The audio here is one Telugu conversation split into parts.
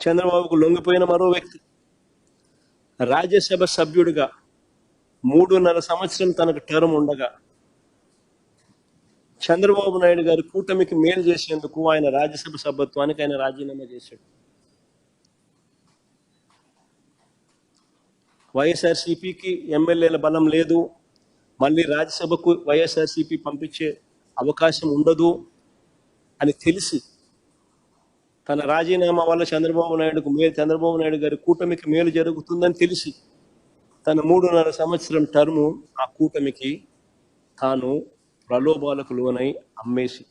చంద్రబాబుకు లొంగిపోయిన మరో వ్యక్తి. రాజ్యసభ సభ్యుడిగా 3.5 సంవత్సరం తనకు టర్మ్ ఉండగా చంద్రబాబు నాయుడు గారు కూటమికి మేలు చేసేందుకు ఆయన రాజ్యసభ సభ్యత్వానికి ఆయన రాజీనామా చేశాడు. వైఎస్ఆర్సీపీకి ఎమ్మెల్యేల బలం లేదు, మళ్ళీ రాజ్యసభకు వైఎస్ఆర్సీపీ పంపించే అవకాశం ఉండదు అని తెలిసి తన రాజీనామా వల్ల చంద్రబాబు నాయుడు గారి కూటమికి మేలు జరుగుతుందని తెలిసి తన 3.5 సంవత్సరం టర్ము ఆ కూటమికి తాను ప్రలోభాలకు లోనై అమ్మేసి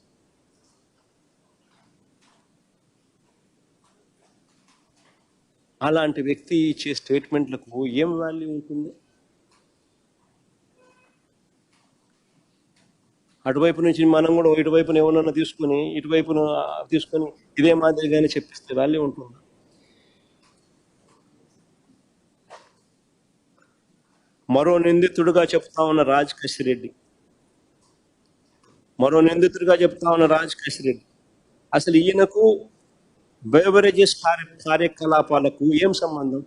అలాంటి వ్యక్తి ఇచ్చే స్టేట్మెంట్లకు ఏం వాల్యూ ఉంటుంది? అటువైపు నుంచి మనం కూడా ఇటువైపున ఏమన్నా తీసుకుని ఇటువైపున తీసుకొని ఇదే మాదిరిగానే చెప్పిస్తే వాల్యూ ఉంటుంది. మరో నిందితుడిగా చెప్తా ఉన్న రాజ్ కసిరెడ్డి అసలు ఈయనకు బెవరేజెస్ కార్యకలాపాలకు ఏం సంబంధం?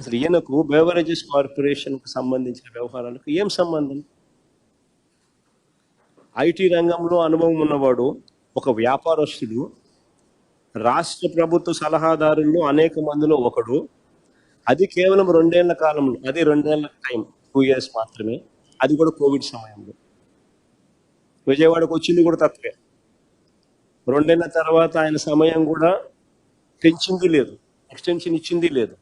అసలు ఈయనకు బెవరేజెస్ కార్పొరేషన్కు సంబంధించిన వ్యవహారాలకు ఏం సంబంధం? ఐటీ రంగంలో అనుభవం ఉన్నవాడు, ఒక వ్యాపారస్తుడు, రాష్ట్ర ప్రభుత్వ సలహాదారుల్లో అనేక మందిలో ఒకడు. అది కేవలం 2 ఏళ్ల కాలంలో, అది 2 ఏళ్ల టైం, 2 years మాత్రమే, అది కూడా కోవిడ్ సమయంలో. విజయవాడకు వచ్చింది కూడా తక్కువే. 2 ఏళ్ల తర్వాత ఆయన సమయం కూడా పెంచింది లేదు, ఎక్స్టెన్షన్ ఇచ్చింది లేదు.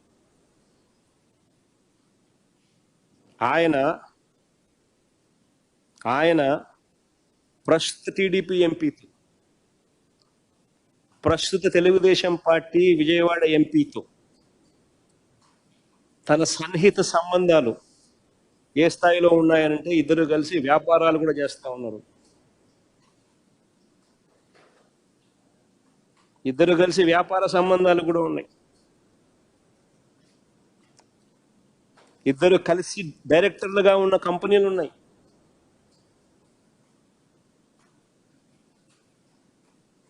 ఆయన ప్రస్తుత టీడీపీ ఎంపీతో, ప్రస్తుత తెలుగుదేశం పార్టీ విజయవాడ ఎంపీతో తన సన్నిహిత సంబంధాలు ఏ స్థాయిలో ఉన్నాయనంటే ఇద్దరు కలిసి వ్యాపారాలు కూడా చేస్తూ ఉన్నారు. ఇద్దరు కలిసి వ్యాపార సంబంధాలు కూడా ఉన్నాయి. ఇద్దరు కలిసి డైరెక్టర్లుగా ఉన్న కంపెనీలు ఉన్నాయి.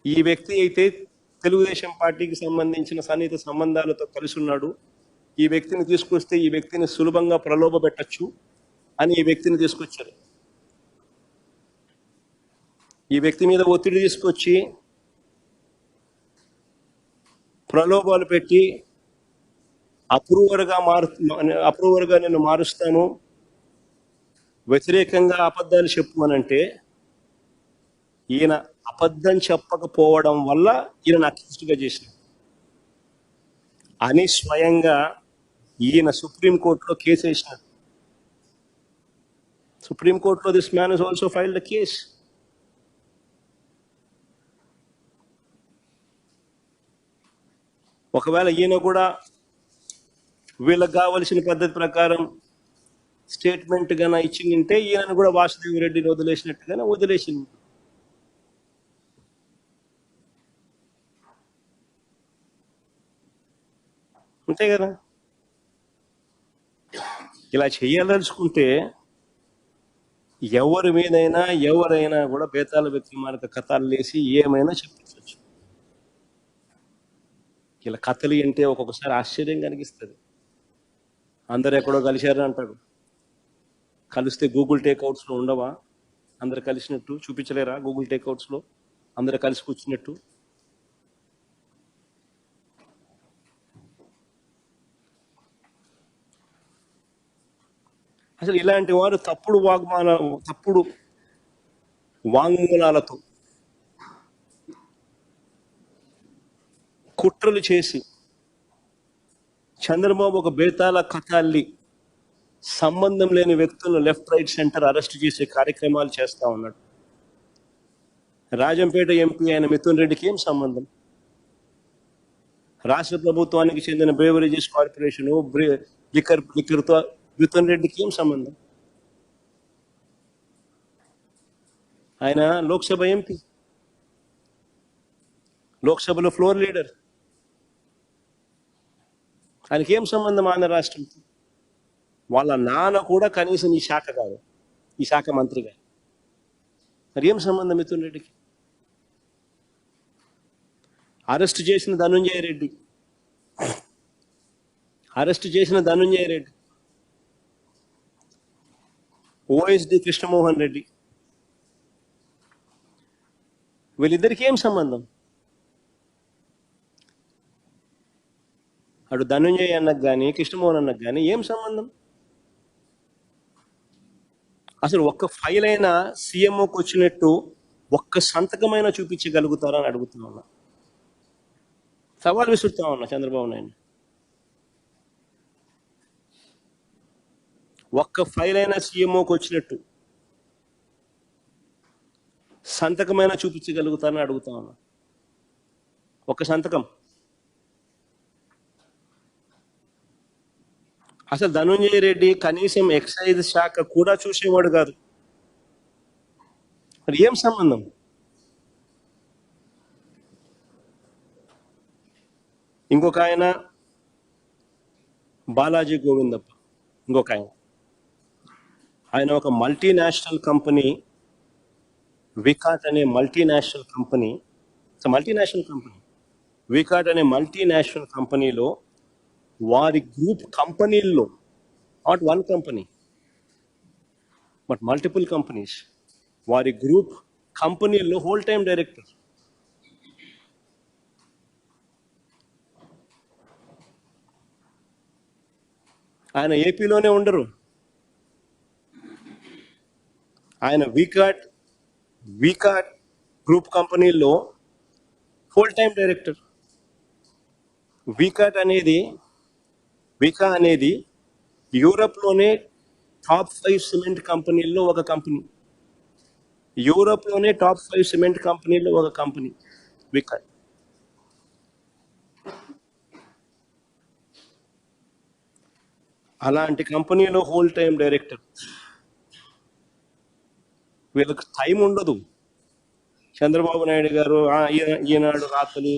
ఈ వ్యక్తి అయితే తెలుగుదేశం పార్టీకి సంబంధించిన సన్నిహిత సంబంధాలతో కలిసి ఉన్నాడు. ఈ వ్యక్తిని తీసుకొస్తే ఈ వ్యక్తిని సులభంగా ప్రలోభ పెట్టచ్చు అని ఈ వ్యక్తిని తీసుకొచ్చారు. ఈ వ్యక్తి మీద ఒత్తిడి తీసుకొచ్చి ప్రలోభాలు పెట్టి అప్రూవర్గా నేను మారుస్తాను, వ్యతిరేకంగా అబద్ధాలు చెప్పు అనంటే ఈయన అబద్ధం చెప్పకపోవడం వల్ల ఈయన అక్యూజ్డ్గా చేసిన అని స్వయంగా ఈయన సుప్రీంకోర్టులో కేసు వేసినాడు. సుప్రీంకోర్టులో this man is also filed the case. ఒకవేళ ఈయన కూడా వీళ్ళకి కావలసిన పద్ధతి ప్రకారం స్టేట్మెంట్ గాన ఇచ్చిందంటే ఈయనను కూడా వాసుదేవ్ రెడ్డిని వదిలేసినట్టుగానే వదిలేసింది. అంతే కదా. ఇలా చెయ్యాలనుకుంటే ఎవరి మీదైనా ఎవరైనా కూడా బేతాళ విక్రమార్క కథలు వేసి ఏమైనా చెప్పించవచ్చు. ఇలా కథలు అంటే ఒక్కొక్కసారి ఆశ్చర్యం కలిగిస్తుంది. అందరు ఎక్కడో కలిశారు అంటాడు. కలిస్తే గూగుల్ టేక్అవుట్స్లో ఉండవా? అందరు కలిసినట్టు చూపించలేరా? గూగుల్ టేక్అవుట్స్లో అందరు కలిసి కూర్చున్నట్టు. అసలు ఇలాంటి వారు తప్పుడు వాంగ్మూలాలతో కుట్రలు చేసి చంద్రబాబు ఒక బేతాళ కథల్ని సంబంధం లేని వ్యక్తులను లెఫ్ట్ రైట్ సెంటర్ అరెస్ట్ చేసే కార్యక్రమాలు చేస్తా ఉన్నాడు. రాజంపేట ఎంపీ అయిన మిథున్ రెడ్డికి ఏం సంబంధం? రాష్ట్ర ప్రభుత్వానికి చెందిన బ్రేవరేజెస్ కార్పొరేషన్ లిక్కర్తో మిథున్ రెడ్డికి ఏం సంబంధం? ఆయన లోక్సభ ఎంపీ, లోక్సభలో ఫ్లోర్ లీడర్. ఆయనకి ఏం సంబంధం ఆంధ్ర రాష్ట్రంతో? వాళ్ళ నాన్న కూడా కనీసం ఈ శాఖ కాదు, ఈ శాఖ మంత్రి కాదు. మరి ఏం సంబంధం మిథున్ రెడ్డికి? అరెస్ట్ చేసిన ధనుంజయ రెడ్డి, ఓఎస్డి కృష్ణమోహన్ రెడ్డి, వీళ్ళిద్దరికి ఏం సంబంధం? అటు ధనుంజయ అన్నకు కానీ కృష్ణమోహన్ అన్నకు కానీ ఏం సంబంధం? అసలు ఒక్క ఫైల్ అయినా సీఎంఓకి వచ్చినట్టు ఒక్క సంతకమైనా చూపించగలుగుతారా అని అడుగుతున్నా ఉన్నా. సవాల్ విసురుతా ఉన్నా చంద్రబాబు నాయుడు. ఒక్క ఫైల్ అయినా సీఎంఓకి వచ్చినట్టు సంతకమైనా చూపించగలుగుతారని అడుగుతా ఉన్నా. ఒక్క సంతకం. అసలు ధనుంజయ రెడ్డి కనీసం ఎక్సైజ్ శాఖ కూడా చూసేవాడు కాదు. మరి ఏం సంబంధం? ఇంకొక ఆయన బాలాజీ గోవిందప్ప, ఇంకొక ఆయన ఒక మల్టీనేషనల్ కంపెనీ, వికాట్ అనే మల్టీనేషనల్ కంపెనీ, వికాట్ అనే మల్టీనేషనల్ కంపెనీలో వారి గ్రూప్ కంపెనీల్లో, not one company but multiple companies, వారి గ్రూప్ కంపెనీల్లో హోల్ టైం డైరెక్టర్. ఆయన ఏపీలోనే ఉండరు. ఆయన వికాట్ గ్రూప్ కంపెనీల్లో హోల్ టైం డైరెక్టర్. వికా అనేది యూరప్లోనే టాప్ 5 సిమెంట్ కంపెనీల్లో ఒక కంపెనీ. వికా. అలాంటి కంపెనీలో హోల్ టైం డైరెక్టర్. వీళ్ళకి టైం ఉండదు. చంద్రబాబు నాయుడు గారు ఈనాడు రాత్రి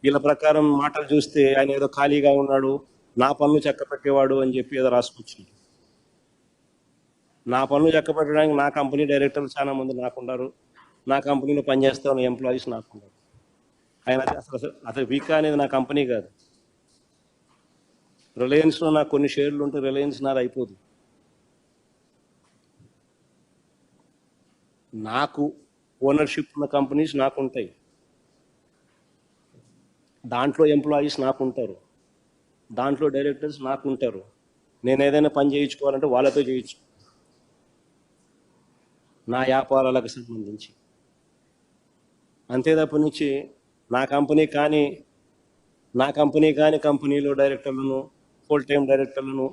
వీళ్ళ ప్రకారం మాటలు చూస్తే ఆయన ఏదో ఖాళీగా ఉన్నాడు, నా పనులు చక్క పెట్టేవాడు అని చెప్పి ఏదో రాసుకొచ్చింది. నా పనులు చక్క పెట్టడానికి నా కంపెనీ డైరెక్టర్లు చాలా మంది నాకున్నారు, నా కంపెనీలో పనిచేస్తా ఉన్న ఎంప్లాయీస్ నాకున్నారు. ఆయన అసలు వికా అనేది నా కంపెనీ కాదు. రిలయన్స్లో నాకు కొన్ని షేర్లు ఉంటే రిలయన్స్ నాది అయిపోదు. నాకు ఓనర్షిప్ ఉన్న కంపెనీస్ నాకు ఉంటాయి, దాంట్లో ఎంప్లాయీస్ నాకు ఉంటారు, దాంట్లో డైరెక్టర్స్ నాకు ఉంటారు. నేను ఏదైనా పని చేయించుకోవాలంటే వాళ్ళతో చేయించు, నా వ్యాపారాలకు సంబంధించి. అంతే తప్ప నుంచి నా కంపెనీ కానీ కంపెనీలో డైరెక్టర్లను, ఫుల్ టైం డైరెక్టర్లను,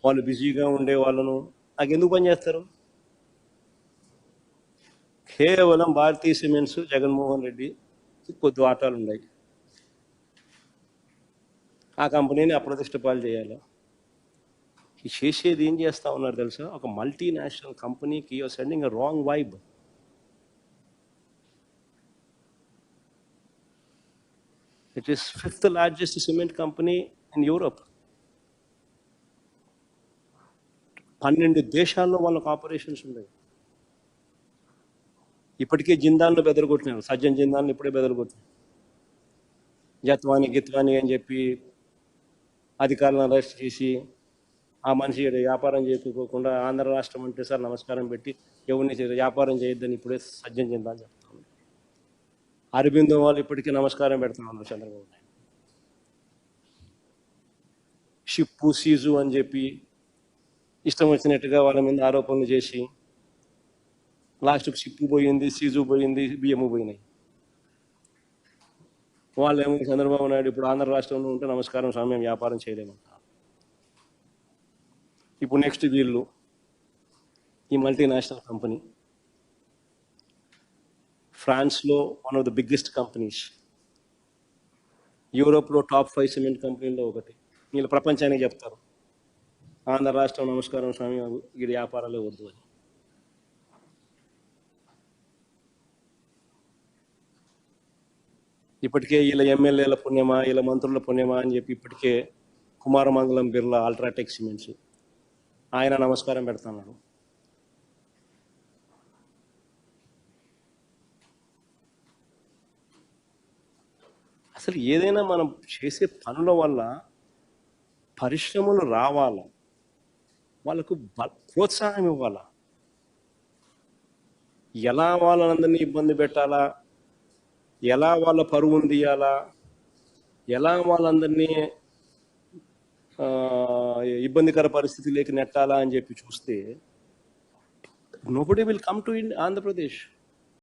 వాళ్ళు బిజీగా ఉండే వాళ్ళను నాకు ఎందుకు పనిచేస్తారు? కేవలం భారతీయ సిమెంట్స్, జగన్మోహన్ రెడ్డి కొద్ది వాటాలు ఉన్నాయి. ఆ కంపెనీని అప్రతిష్ట పాలు చేయాలి. చేసేది ఏం చేస్తా ఉన్నారు తెలుసా? ఒక మల్టీనేషనల్ కంపెనీకి you're sending a wrong vibe. It is 5th largest cement company in Europe. 12 దేశాల్లో వాళ్ళకు ఆపరేషన్స్ ఉన్నాయి. ఇప్పటికే జిందాన్లు బెదరగొట్టినారు, సజ్జన్ జిందాన్లు ఇప్పుడే బెదరగొట్టినారు. గిత్వాని అని చెప్పి అధికారులను అరెస్ట్ చేసి ఆ మనిషి వ్యాపారం చేసుకోకుండా ఆంధ్ర రాష్ట్రం అంటే సార్ నమస్కారం పెట్టి ఎవరిని వ్యాపారం చేయొద్దని ఇప్పుడే సజ్జన్ జిందాన్ చెప్తా ఉన్నారు. అరబిందో వాళ్ళు ఇప్పటికీ నమస్కారం పెడతా ఉన్నారు చంద్రబాబు నాయుడు. షిప్పు సీజు అని చెప్పి ఇష్టం వచ్చినట్టుగా వాళ్ళ మీద ఆరోపణలు చేసి లాస్ట్కి షిప్పు పోయింది, సీజు పోయింది, బియ్యము పోయినాయి. వాళ్ళు ఏమో చంద్రబాబు నాయుడు ఇప్పుడు ఆంధ్ర రాష్ట్రంలో ఉంటే నమస్కారం స్వామి మేము వ్యాపారం చేయలేమంటారు. ఇప్పుడు నెక్స్ట్ వీళ్ళు ఈ మల్టీనేషనల్ కంపెనీ ఫ్రాన్స్లో one of the biggest companies, యూరోప్లో టాప్ 5 సిమెంట్ కంపెనీల్లో ఒకటి. వీళ్ళు ప్రపంచానికి చెప్తారు ఆంధ్ర రాష్ట్రం నమస్కారం స్వామి వీడి వ్యాపారాలే వద్దు అని. ఇప్పటికే వీళ్ళ ఎమ్మెల్యేల పుణ్యమా, వీళ్ళ మంత్రుల పుణ్యమా అని చెప్పి ఇప్పటికే కుమారమంగళం బిర్లా అల్ట్రాటెక్ సిమెంట్స్ ఆయన నమస్కారం పెడుతున్నాడు. అసలు ఏదైనా మనం చేసే పనుల వల్ల పరిశ్రమలు రావాలా, వాళ్ళకు ప్రోత్సాహం ఇవ్వాలా. ఎలా వాళ్ళందరినీ ఇబ్బంది పెట్టాలా, ఎలా వాళ్ళ పరువును తీయాలా, ఎలా వాళ్ళందరినీ ఇబ్బందికర పరిస్థితిలోకి నెట్టాలా అని చెప్పి చూస్తే nobody will come to Andhra Pradesh.